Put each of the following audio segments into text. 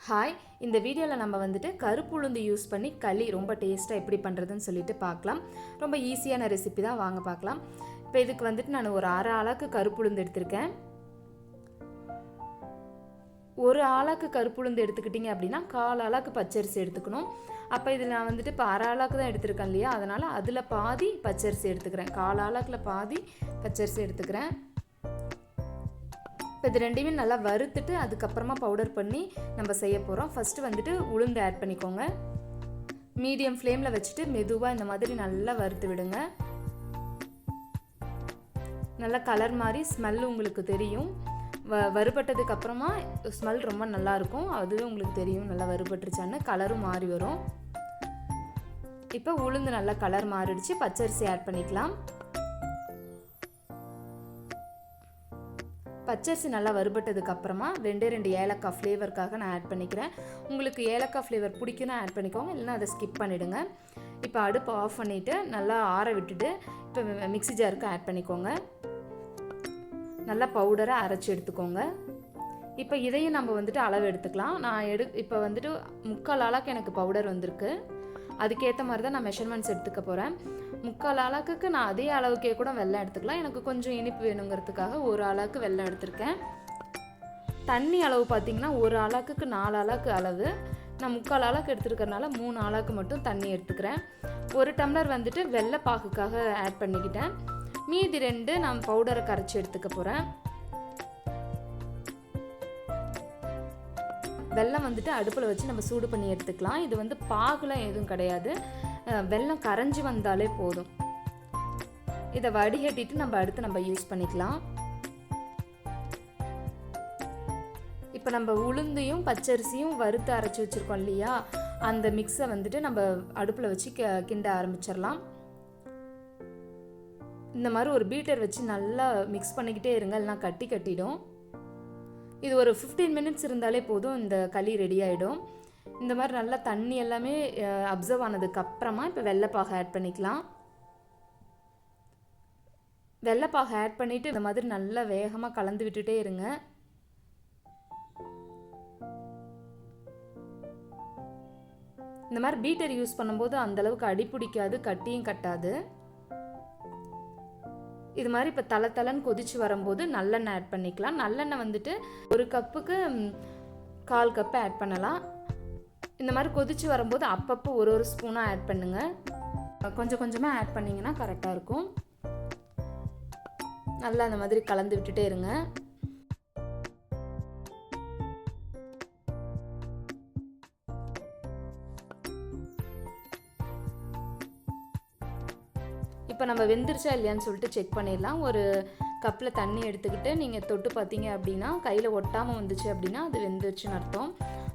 Hi, இந்த வீடியோவில் நம்ம வந்துட்டு கருப்பு உளுந்து யூஸ் பண்ணி களி ரொம்ப டேஸ்ட்டாக எப்படி பண்ணுறதுன்னு சொல்லிட்டு பார்க்கலாம். ரொம்ப ஈஸியான ரெசிபி தான், வாங்க பார்க்கலாம். இப்போ இதுக்கு வந்துட்டு நான் ஒரு அரை ஆளாக்கு கருப்பு உளுந்து எடுத்திருக்கேன். ஒரு ஆளாக்கு கருப்பு உளுந்து எடுத்துக்கிட்டிங்க அப்படின்னா 1/4 ஆளாக்கு பச்சரிசி எடுத்துக்கணும். அப்போ இதில் நான் வந்துட்டு இப்போ அரை ஆளாக்கு தான் எடுத்திருக்கேன் இல்லையா, அதனால் அதில் பாதி பச்சரிசி எடுத்துக்கிறேன். 1/4 ஆளாக்கில் பாதி பச்சரிசி எடுத்துக்கிறேன். இப்போ இது ரெண்டையுமே நல்லா வறுத்துட்டு அதுக்கப்புறமா பவுடர் பண்ணி நம்ம செய்ய போகிறோம். ஃபஸ்ட்டு வந்துட்டு உளுந்து ஆட் பண்ணிக்கோங்க. மீடியம் ஃப்ளேமில் வச்சுட்டு மெதுவாக இந்த மாதிரி நல்லா வறுத்து விடுங்க. நல்லா கலர் மாதிரி ஸ்மெல் உங்களுக்கு தெரியும். வறுபட்டதுக்கு அப்புறமா ஸ்மெல் ரொம்ப நல்லாயிருக்கும். அதுவே உங்களுக்கு தெரியும் நல்லா வறுபட்டுருச்சான்னு. கலரும் மாறி வரும். இப்போ உளுந்து நல்லா கலர் மாறிடுச்சு. பச்சரிசி ஆட் பண்ணிக்கலாம். பச்சரிசி நல்லா வறுபட்டதுக்கு அப்புறமா 2 ஏலக்காய் ஃப்ளேவருக்காக நான் ஆட் பண்ணிக்கிறேன். உங்களுக்கு ஏலக்காய் ஃப்ளேவர் பிடிக்குன்னா ஆட் பண்ணிக்கோங்க, இல்லைன்னா அதை ஸ்கிப் பண்ணிவிடுங்க. இப்போ அடுப்பு ஆஃப் பண்ணிவிட்டு நல்லா ஆற விட்டுட்டு இப்போ மிக்ஸி ஜாருக்கு ஆட் பண்ணிக்கோங்க. நல்லா பவுடரை அரைச்சி எடுத்துக்கோங்க. இப்போ இதையும் நம்ம வந்துட்டு அளவு எடுத்துக்கலாம். நான் இப்போ வந்துட்டு 3/4 ஆளாக்கு எனக்கு பவுடர் வந்திருக்கு. அதுக்கேற்ற மாதிரி தான் நான் மெஷர்மெண்ட்ஸ் எடுத்துக்க போகிறேன். 3/4 ஆளாக்கு நான் அதே அளவுக்கே கூட வெல்லம் எடுத்துக்கலாம். எனக்கு கொஞ்சம் இனிப்பு வேணுங்கிறதுக்காக 1 ஆளாக்கு வெல்லம் எடுத்திருக்கேன். தண்ணி அளவு பார்த்திங்கன்னா 1 ஆளாக்கு 4 ஆளாக்கு அளவு. நான் 3/4 ஆளாக்கு எடுத்துருக்கறனால 3 ஆளாக்கு மட்டும் தண்ணி எடுத்துக்கிறேன். 1 டம்ளர் வந்துட்டு வெள்ளைப்பாகுக்காக ஆட் பண்ணிக்கிட்டேன். மீதி 2 நான் பவுடரை கரைச்சி எடுத்துக்க போகிறேன். வெல்லம் வந்துட்டு அடுப்பில் வச்சு நம்ம சூடு பண்ணி எடுத்துக்கலாம். இது வந்து பாகுலாம் எதுவும் கிடையாது, வெல்லம் கரைஞ்சி வந்தாலே போதும். இதை வடிகட்டிட்டு நம்ம அடுத்து யூஸ் பண்ணிக்கலாம். இப்போ நம்ம உளுந்தையும் பச்சரிசியும் வறுத்து அரைச்சி வச்சுருக்கோம் இல்லையா, அந்த மிக்ஸை வந்துட்டு நம்ம அடுப்பில் வச்சு கிண்ட ஆரம்பிச்சிடலாம். இந்த மாதிரி ஒரு பீட்டர் வச்சு நல்லா மிக்ஸ் பண்ணிக்கிட்டே இருங்க, இல்லைனா கட்டிடும். இது ஒரு 15 மினிட்ஸ் இருந்தாலே போதும், இந்த களி ரெடி ஆகிடும். இந்த மாதிரி நல்லா தண்ணி எல்லாமே அப்சர்வ் ஆனதுக்கப்புறமா இப்போ வெள்ளைப்பாகு ஆட் பண்ணிக்கலாம். வெள்ளைப்பாகு ஆட் பண்ணிவிட்டு இந்த மாதிரி நல்லா வேகமாக கலந்து விட்டுட்டே இருங்க. இந்த மாதிரி பீட்டர் யூஸ் பண்ணும்போது அந்தளவுக்கு அடி பிடிக்காது, கட்டியும் கட்டாது. இது மாதிரி இப்போ தளன்னு கொதிச்சு வரும்போது நல்லெண்ணெய் ஆட் பண்ணிக்கலாம். நல்லெண்ணெய் வந்துட்டு 1 கப்புக்கு 1/4 கப்பு ஆட் பண்ணலாம். இந்த மாதிரி கொதிச்சு வரும்போது அப்பப்போ ஒரு ஸ்பூனாக ஆட் பண்ணுங்கள். கொஞ்சம் கொஞ்சமாக ஆட் பண்ணிங்கன்னா கரெக்டாக இருக்கும். நல்லா அந்த மாதிரி கலந்து விட்டுட்டே இருங்க. இப்போ நம்ம வெந்துருச்சா இல்லையான்னு சொல்லிட்டு செக் பண்ணிடலாம். ஒரு கப்பில் தண்ணி எடுத்துக்கிட்டு நீங்கள் தொட்டு பார்த்தீங்க அப்படின்னா கையில் ஒட்டாமல் வந்துச்சு அப்படின்னா அது வெந்துருச்சுன்னு அர்த்தம்.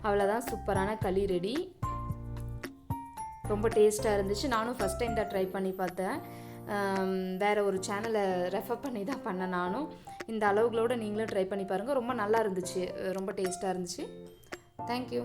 அவ்வளோதான், சூப்பரான களி ரெடி. ரொம்ப டேஸ்ட்டாக இருந்துச்சு. நானும் ஃபஸ்ட் டைம் தான் ட்ரை பண்ணி பார்த்தேன். வேறு ஒரு சேனலை ரெஃபர் பண்ணி தான் பண்ணேன் நானும். இந்த அளவுகளோடு நீங்களும் ட்ரை பண்ணி பாருங்கள். ரொம்ப நல்லா இருந்துச்சு, ரொம்ப டேஸ்ட்டாக இருந்துச்சு. தேங்க்யூ.